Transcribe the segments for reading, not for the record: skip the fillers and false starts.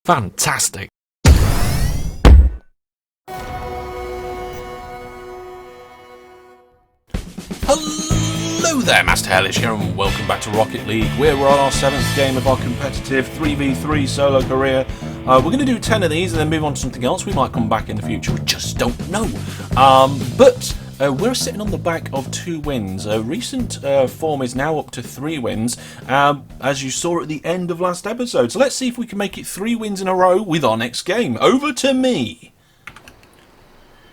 Fantastic. Hello there, Master Hellish here, and welcome back to Rocket League. We're on our 7th game of our competitive 3v3 solo career. We're going to do 10 of these and then move on to something else. We might come back in the future, we just don't know. But we're sitting on the back of 2 wins. Recent form is now up to 3 wins, as you saw at the end of last episode. So let's see if we can make it 3 wins in a row with our next game. Over to me.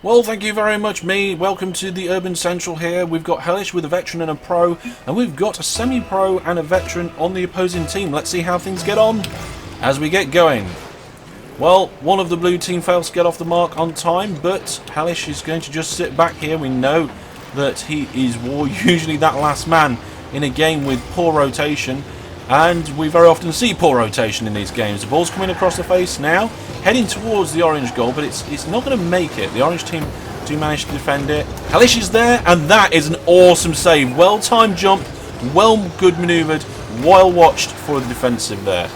Well, thank you very much, me. Welcome to the Urban Central here. We've got Hellish with a veteran and a pro, and we've got a semi-pro and a veteran on the opposing team. Let's see how things get on as we get going. Well, one of the blue team fails to get off the mark on time, but Hellish is going to just sit back here. We know that he is usually that last man in a game with poor rotation, and we very often see poor rotation in these games. The ball's coming across the face now, heading towards the orange goal, but it's not going to make it. The orange team do manage to defend it. Hellish is there, and that is an awesome save. Well-timed jump, good manoeuvred, well watched for the defensive there.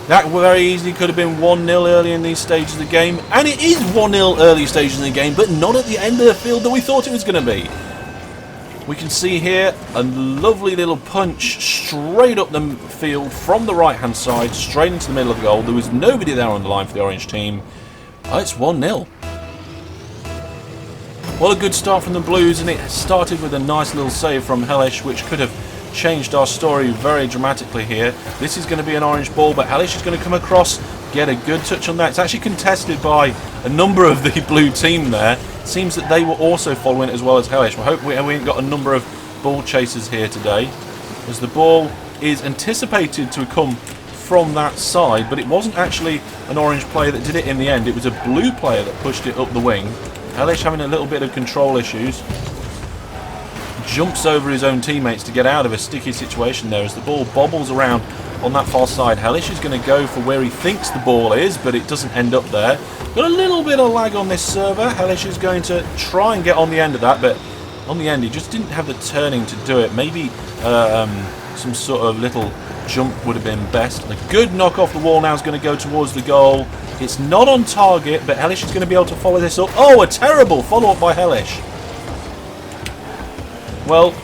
That very easily could have been 1-0 early in these stages of the game, and it is 1-0 early stages in the game, but not at the end of the field that we thought it was going to be. We can see here a lovely little punch straight up the field from the right-hand side, straight into the middle of the goal. There was nobody there on the line for the orange team. Oh, it's 1-0. Well, a good start from the Blues, and it started with a nice little save from Hellish, which could have changed our story very dramatically here. This is going to be an orange ball, but Hellish is going to come across, get a good touch on that. It's actually contested by a number of the blue team there. Seems that they were also following it as well as Hellish. We hope we ain't got a number of ball chasers here today, as the ball is anticipated to come from that side, but it wasn't actually an orange player that did it in the end. It was a blue player that pushed it up the wing. Hellish having a little bit of control issues. Jumps over his own teammates to get out of a sticky situation there as the ball bobbles around on that far side. Hellish is going to go for where he thinks the ball is, but it doesn't end up there. Got a little bit of lag on this server. Hellish is going to try and get on the end of that, but on the end he just didn't have the turning to do it. Maybe some sort of little jump would have been best. A good knock off the wall now is going to go towards the goal. It's not on target, but Hellish is going to be able to follow this up. Oh, a terrible follow-up by Hellish. Well,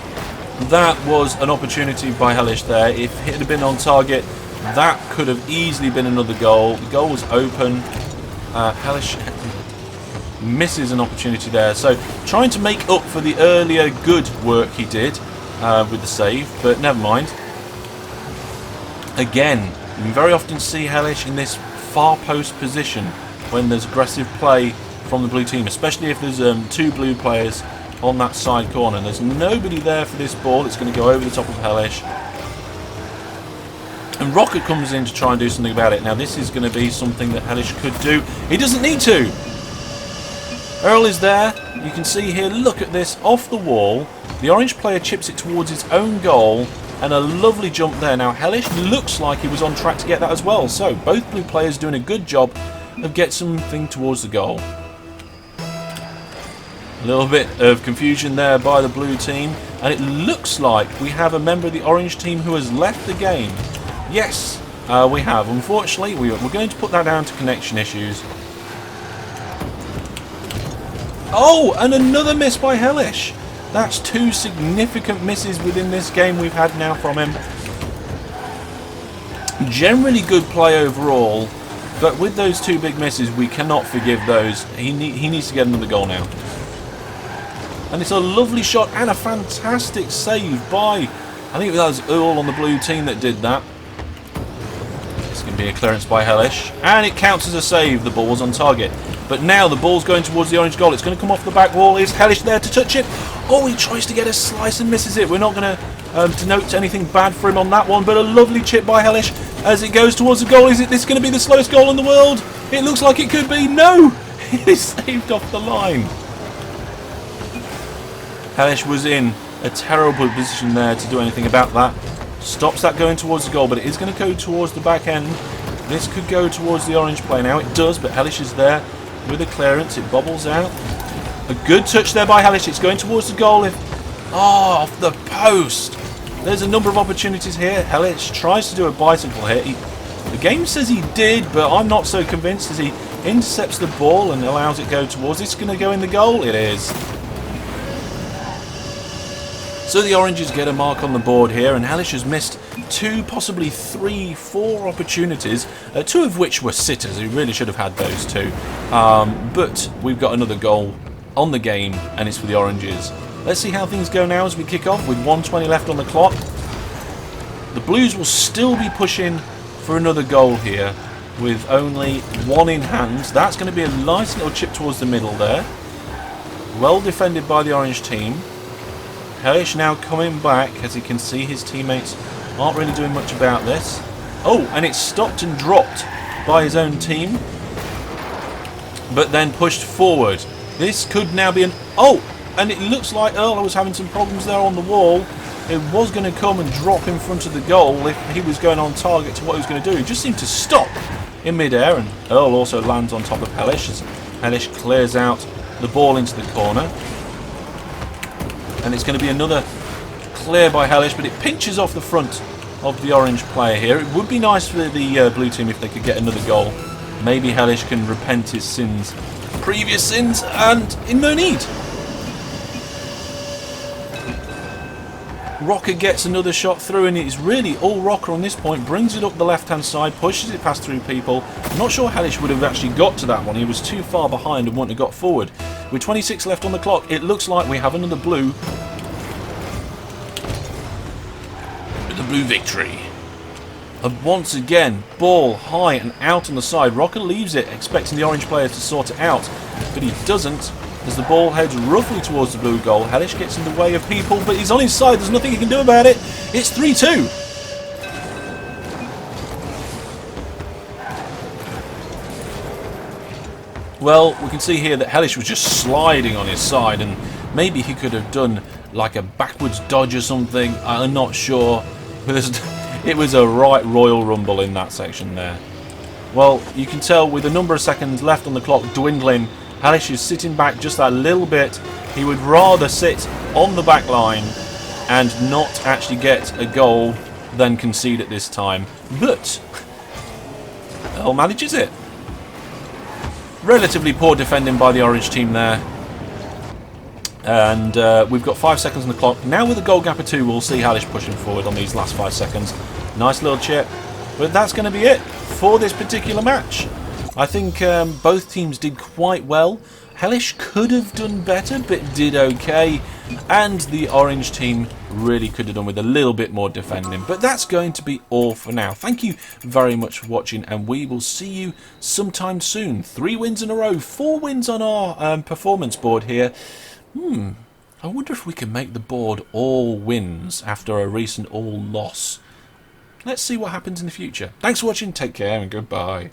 that was an opportunity by Hellish there. If it had been on target, that could have easily been another goal. The goal was open. Hellish misses an opportunity there. So trying to make up for the earlier good work he did with the save, but never mind. Again, we very often see Hellish in this far post position when there's aggressive play from the blue team, especially if there's 2 blue players on that side corner. And there's nobody there for this ball. It's going to go over the top of Hellish. And Rocket comes in to try and do something about it. Now this is going to be something that Hellish could do. He doesn't need to. Earl is there. You can see here, look at this, off the wall. The orange player chips it towards his own goal. And a lovely jump there. Now Hellish looks like he was on track to get that as well. So both blue players doing a good job of getting something towards the goal. A little bit of confusion there by the blue team, and it looks like we have a member of the orange team who has left the game. Yes, we have. Unfortunately, we're going to put that down to connection issues. Oh, and another miss by Hellish. That's 2 significant misses within this game we've had now from him. Generally good play overall, but with those 2 big misses, we cannot forgive those. He needs to get another goal now. And it's a lovely shot and a fantastic save by, I think that was Earl on the blue team that did that. It's going to be a clearance by Hellish. And it counts as a save. The ball was on target. But now the ball's going towards the orange goal. It's going to come off the back wall. Is Hellish there to touch it? Oh, he tries to get a slice and misses it. We're not going to denote anything bad for him on that one. But a lovely chip by Hellish as it goes towards the goal. Is this going to be the slowest goal in the world? It looks like it could be. No! It is saved off the line. Hellish was in a terrible position there to do anything about that. Stops that going towards the goal, but it is going to go towards the back end. This could go towards the orange play now. It does, but Hellish is there with a clearance. It bobbles out. A good touch there by Hellish. It's going towards the goal. Off the post. There's a number of opportunities here. Hellish tries to do a bicycle hit. The game says he did, but I'm not so convinced as he intercepts the ball and allows it go towards. It's going to go in the goal. It is. So the Oranges get a mark on the board here, and Hellish has missed 2, possibly 3, 4 opportunities, 2 of which were sitters. He really should have had those 2. But we've got another goal on the game, and it's for the Oranges. Let's see how things go now as we kick off with 1:20 left on the clock. The Blues will still be pushing for another goal here with only 1 in hand. That's going to be a nice little chip towards the middle there. Well defended by the Orange team. Hellish now coming back, as you can see his teammates aren't really doing much about this. Oh, and it's stopped and dropped by his own team, but then pushed forward. This could now be an... Oh, and it looks like Earl was having some problems there on the wall. It was going to come and drop in front of the goal if he was going on target to what he was going to do. He just seemed to stop in mid-air, and Earl also lands on top of Hellish as Hellish clears out the ball into the corner. And it's going to be another clear by Hellish, but it pinches off the front of the Orange player here. It would be nice for the blue team if they could get another goal. Maybe Hellish can repent his sins, previous sins, and in no need. Rocker gets another shot through, and it's really all Rocker on this point. Brings it up the left-hand side, pushes it past 3 people. I'm not sure Hellish would have actually got to that one. He was too far behind and wouldn't have got forward. With 26 left on the clock, it looks like we have another blue. The blue victory. And once again, ball high and out on the side. Rocker leaves it, expecting the Orange player to sort it out, but he doesn't. As the ball heads roughly towards the blue goal, Hellish gets in the way of people, but he's on his side. There's nothing he can do about it. It's 3-2. Well, we can see here that Hellish was just sliding on his side, and maybe he could have done like a backwards dodge or something. I'm not sure. It was a right Royal Rumble in that section there. Well, you can tell with a number of seconds left on the clock dwindling, Hellish is sitting back just that little bit. He would rather sit on the back line and not actually get a goal than concede at this time. But Earl manages it. Relatively poor defending by the Orange team there. And we've got 5 seconds on the clock. Now with a goal gap of 2, we'll see Hellish pushing forward on these last 5 seconds. Nice little chip. But that's going to be it for this particular match. I think both teams did quite well. Hellish could have done better, but did okay. And the Orange team really could have done with a little bit more defending. But that's going to be all for now. Thank you very much for watching, and we will see you sometime soon. 3 wins in a row, 4 wins on our performance board here. I wonder if we can make the board all wins after a recent all loss. Let's see what happens in the future. Thanks for watching, take care, and goodbye.